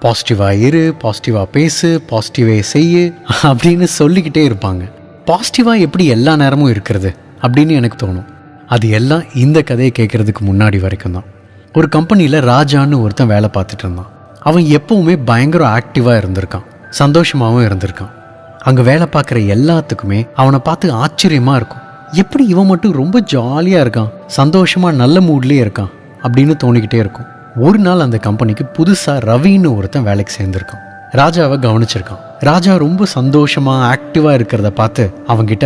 பாசிட்டிவாக இரு, பாசிட்டிவாக பேசு, பாசிட்டிவே செய்யு அப்படின்னு சொல்லிக்கிட்டே இருப்பாங்க. பாசிட்டிவாக எப்படி எல்லா நேரமும் இருக்கிறது அப்படின்னு எனக்கு தோணும். அது எல்லாம் இந்த கதையை கேட்குறதுக்கு முன்னாடி வரைக்கும் தான். ஒரு கம்பெனியில் ராஜான்னு ஒருத்தன் வேலை பார்த்துட்டு இருந்தான். அவன் எப்போவுமே பயங்கர ஆக்டிவாக இருந்திருக்கான், சந்தோஷமாகவும் இருந்திருக்கான். அங்கே வேலை பார்க்குற எல்லாத்துக்குமே அவனை பார்த்து ஆச்சரியமாக இருக்கும். எப்படி இவன் மட்டும் ரொம்ப ஜாலியாக இருக்கான், சந்தோஷமாக நல்ல மூட்லேயே இருக்கான் அப்படின்னு தோணிக்கிட்டே இருக்கும். ஒரு நாள் அந்த கம்பெனிக்கு புதுசாக ரவின்னு ஒருத்தன் வேலைக்கு சேர்ந்துருக்கான். ராஜாவை கவனிச்சிருக்கான். ராஜா ரொம்ப சந்தோஷமாக ஆக்டிவாக இருக்கிறத பார்த்து அவன்கிட்ட,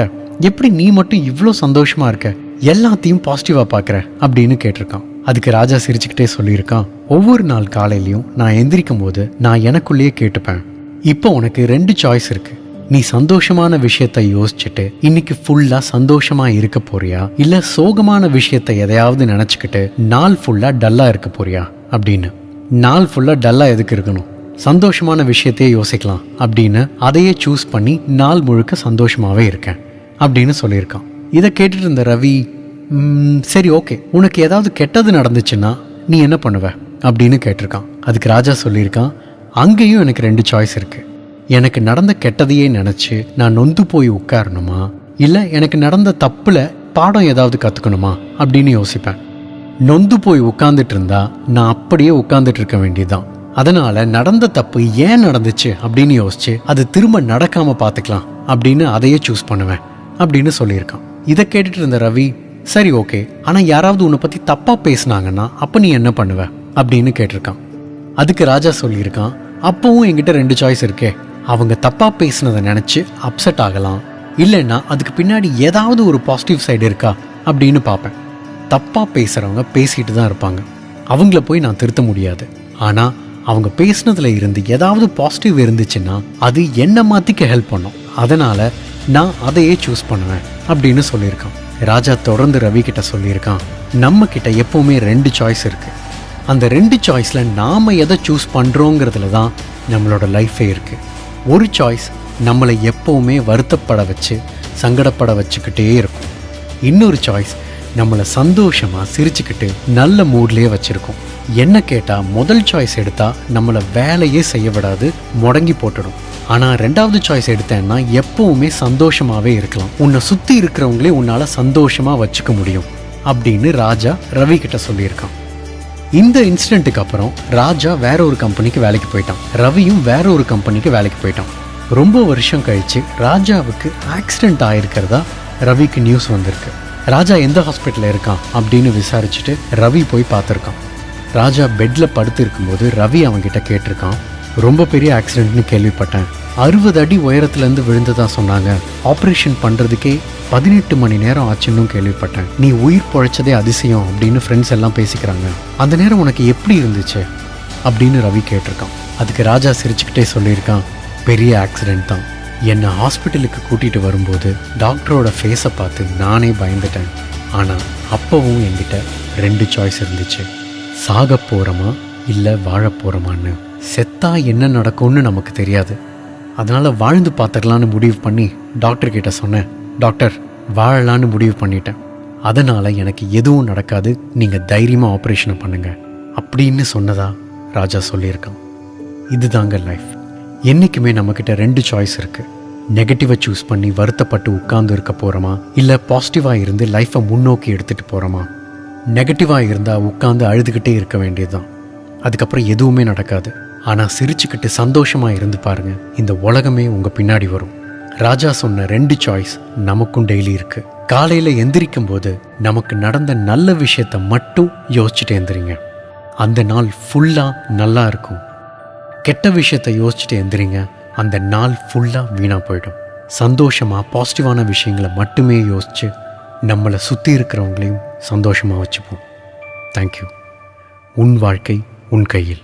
எப்படி நீ மட்டும் இவ்வளோ சந்தோஷமாக இருக்க, எல்லாத்தையும் பாசிட்டிவாக பார்க்குற அப்படின்னு கேட்டிருக்கான். அதுக்கு ராஜா சிரிச்சுக்கிட்டே சொல்லியிருக்கான், ஒவ்வொரு நாள் காலையிலையும் நான் எந்திரிக்கும் போது நான் எனக்குள்ளேயே கேட்டுப்பேன், இப்போ உனக்கு 2 சாய்ஸ் இருக்கு. நீ சந்தோஷமான விஷயத்தை யோசிச்சுட்டு இன்னைக்கு ஃபுல்லா சந்தோஷமா இருக்க போறியா, இல்ல சோகமான விஷயத்தை எதையாவது நினைச்சுக்கிட்டு நாள் ஃபுல்லா டல்லா இருக்க போறியா அப்படின்னு. நாள் ஃபுல்லா டல்லா எதுக்கு இருக்கணும், சந்தோஷமான விஷயத்தையே யோசிக்கலாம் அப்படின்னு அதையே சூஸ் பண்ணி நாள் முழுக்க சந்தோஷமாவே இருக்கேன் அப்படின்னு சொல்லியிருக்கான். இதை கேட்டுட்டு இருந்த ரவி, சரி ஓகே, உனக்கு ஏதாவது கெட்டது நடந்துச்சுன்னா நீ என்ன பண்ணுவ அப்படின்னு கேட்டிருக்கான். அதுக்கு ராஜா சொல்லியிருக்கான், அங்கேயும் எனக்கு 2 சாய்ஸ் இருக்கு. எனக்கு நடந்த கெட்டதையே நினச்சி நான் நொந்து போய் உட்காரணுமா, இல்லை எனக்கு நடந்த தப்பில் பாடம் ஏதாவது கற்றுக்கணுமா அப்படின்னு யோசிப்பேன். நொந்து போய் உட்காந்துட்டு இருந்தா நான் அப்படியே உட்காந்துட்டு இருக்க வேண்டியதுதான். அதனால நடந்த தப்பு ஏன் நடந்துச்சு அப்படின்னு யோசிச்சு அது திரும்ப நடக்காம பார்த்துக்கலாம் அப்படின்னு அதையே சூஸ் பண்ணுவேன் அப்படின்னு சொல்லியிருக்கான். இதை கேட்டுட்டு இருந்த ரவி, சரி ஓகே, ஆனால் யாராவது உன்னை பற்றி தப்பாக பேசினாங்கன்னா அப்போ நீ என்ன பண்ணுவ அப்படின்னு கேட்டிருக்கான். அதுக்கு ராஜா சொல்லியிருக்கான், அப்பவும் என்கிட்ட 2 சாய்ஸ் இருக்கே. அவங்க தப்பாக பேசினதை நினச்சி அப்செட் ஆகலாம், இல்லைன்னா அதுக்கு பின்னாடி ஏதாவது ஒரு பாசிட்டிவ் சைடு இருக்கா அப்படின்னு பார்ப்பேன். தப்பாக பேசுகிறவங்க பேசிகிட்டு தான் இருப்பாங்க, அவங்கள போய் நான் திருத்த முடியாது. ஆனால் அவங்க பேசினதில் இருந்து ஏதாவது பாசிட்டிவ் இருந்துச்சுன்னா அது என்னை மாற்றிக்க ஹெல்ப் பண்ணும். அதனால் நான் அதையே சூஸ் பண்ணுவேன் அப்படின்னு சொல்லியிருக்கான். ராஜா தொடர்ந்து ரவி கிட்ட சொல்லியிருக்கான், நம்ம கிட்ட எப்போவுமே 2 சாய்ஸ் இருக்குது. அந்த 2 சாய்ஸில் நாம் எதை சூஸ் பண்ணுறோங்கிறதுல தான் நம்மளோட லைஃபே இருக்குது. ஒரு சாய்ஸ் நம்மளை எப்போவுமே வருத்தப்பட வச்சு சங்கடப்பட வச்சுக்கிட்டே இருக்கும். இன்னொரு சாய்ஸ் நம்மளை சந்தோஷமாக சிரிச்சுக்கிட்டு நல்ல மூட்லேயே வச்சுருக்கோம். என்ன கேட்டால் முதல் சாய்ஸ் எடுத்தால் நம்மளை வேலையே செய்ய விடாது, முடங்கி போட்டுடும். ஆனால் 2வது சாய்ஸ் எடுத்தேன்னா எப்போவுமே சந்தோஷமாகவே இருக்கலாம், உன்னை சுற்றி இருக்கிறவங்களே உன்னால் சந்தோஷமாக வச்சுக்க முடியும் அப்படின்னு ராஜா ரவி கிட்ட சொல்லியிருக்கான். இந்த இன்சிடென்ட்டுக்கு அப்புறம் ராஜா வேற ஒரு கம்பெனிக்கு வேலைக்கு போயிட்டான். ரவியும் வேற ஒரு கம்பெனிக்கு வேலைக்கு போயிட்டான். ரொம்ப வருஷம் கழிச்சு ராஜாவுக்கு ஆக்சிடென்ட் ஆயிருக்கிறதா ரவிக்கு நியூஸ் வந்திருக்கு. ராஜா எந்த ஹாஸ்பிட்டலில் இருக்கான் அப்படின்னு விசாரிச்சுட்டு ரவி போய் பார்த்துருக்கான். ராஜா பெட்டில் படுத்து இருக்கும்போது ரவி அவன்கிட்ட கேட்டிருக்கான், ரொம்ப பெரிய ஆக்சிடென்ட்னு கேள்விப்பட்டேன், 60 அடி உயரத்துலேருந்து விழுந்ததா சொன்னாங்க, ஆப்ரேஷன் பண்ணுறதுக்கே 18 மணி நேரம் ஆச்சுன்னு கேள்விப்பட்டேன், நீ உயிர் பொழைச்சதே அதிசயம் அப்படின்னு ஃப்ரெண்ட்ஸ் எல்லாம் பேசிக்கிறாங்க, அந்த நேரம் உனக்கு எப்படி இருந்துச்சு அப்படின்னு ரவி கேட்டிருக்கான். அதுக்கு ராஜா சிரிச்சுக்கிட்டே சொல்லியிருக்கான், பெரிய ஆக்சிடென்ட் தான். என்னை ஹாஸ்பிட்டலுக்கு கூட்டிகிட்டு வரும்போது டாக்டரோட ஃபேஸை பார்த்து நானே பயந்துட்டேன். ஆனால் அப்போவும் என்கிட்ட 2 சாய்ஸ் இருந்துச்சு, சாக போகிறோமா இல்லை வாழ போகிறோமான்னு. செத்தா என்ன நடக்கும்னு நமக்கு தெரியாது, அதனால் வாழ்ந்து பார்த்துக்கலான்னு முடிவு பண்ணி டாக்டர்கிட்ட சொன்னேன், டாக்டர் வாழலான்னு முடிவு பண்ணிட்டேன், அதனால் எனக்கு எதுவும் நடக்காது, நீங்கள் தைரியமாக ஆப்ரேஷனை பண்ணுங்க அப்படின்னு சொன்னதா ராஜா சொல்லியிருக்கான். இதுதாங்க லைஃப். என்றைக்குமே நம்மக்கிட்ட 2 சாய்ஸ் இருக்குது. நெகட்டிவை சூஸ் பண்ணி வருத்தப்பட்டு உட்கார்ந்து இருக்க போகிறோமா, இல்லை பாசிட்டிவாக இருந்து லைஃப்பை முன்னோக்கி எடுத்துகிட்டு போகிறோமா. நெகட்டிவாக இருந்தால் உட்காந்து அழுதுகிட்டே இருக்க வேண்டியதுதான், அதுக்கப்புறம் எதுவுமே நடக்காது. ஆனால் சிரிச்சுக்கிட்டு சந்தோஷமாக இருந்து பாருங்க, இந்த உலகமே உங்கள் பின்னாடி வரும். ராஜா சொன்ன 2 சாய்ஸ் நமக்கும் டெய்லி இருக்குது. காலையில் எந்திரிக்கும் போது நமக்கு நடந்த நல்ல விஷயத்தை மட்டும் யோசிச்சுட்டு எந்திரிங்க, அந்த நாள் ஃபுல்லாக நல்லா இருக்கும். கெட்ட விஷயத்தை யோசிச்சுட்டு எந்திரிங்க, அந்த நாள் ஃபுல்லாக வீணாக போயிடும். சந்தோஷமாக பாசிட்டிவான விஷயங்களை மட்டுமே யோசித்து நம்மளை சுற்றி இருக்கிறவங்களையும் சந்தோஷமாக வச்சுப்போம். தேங்க்யூ. உன் வாழ்க்கை உன் கையில்.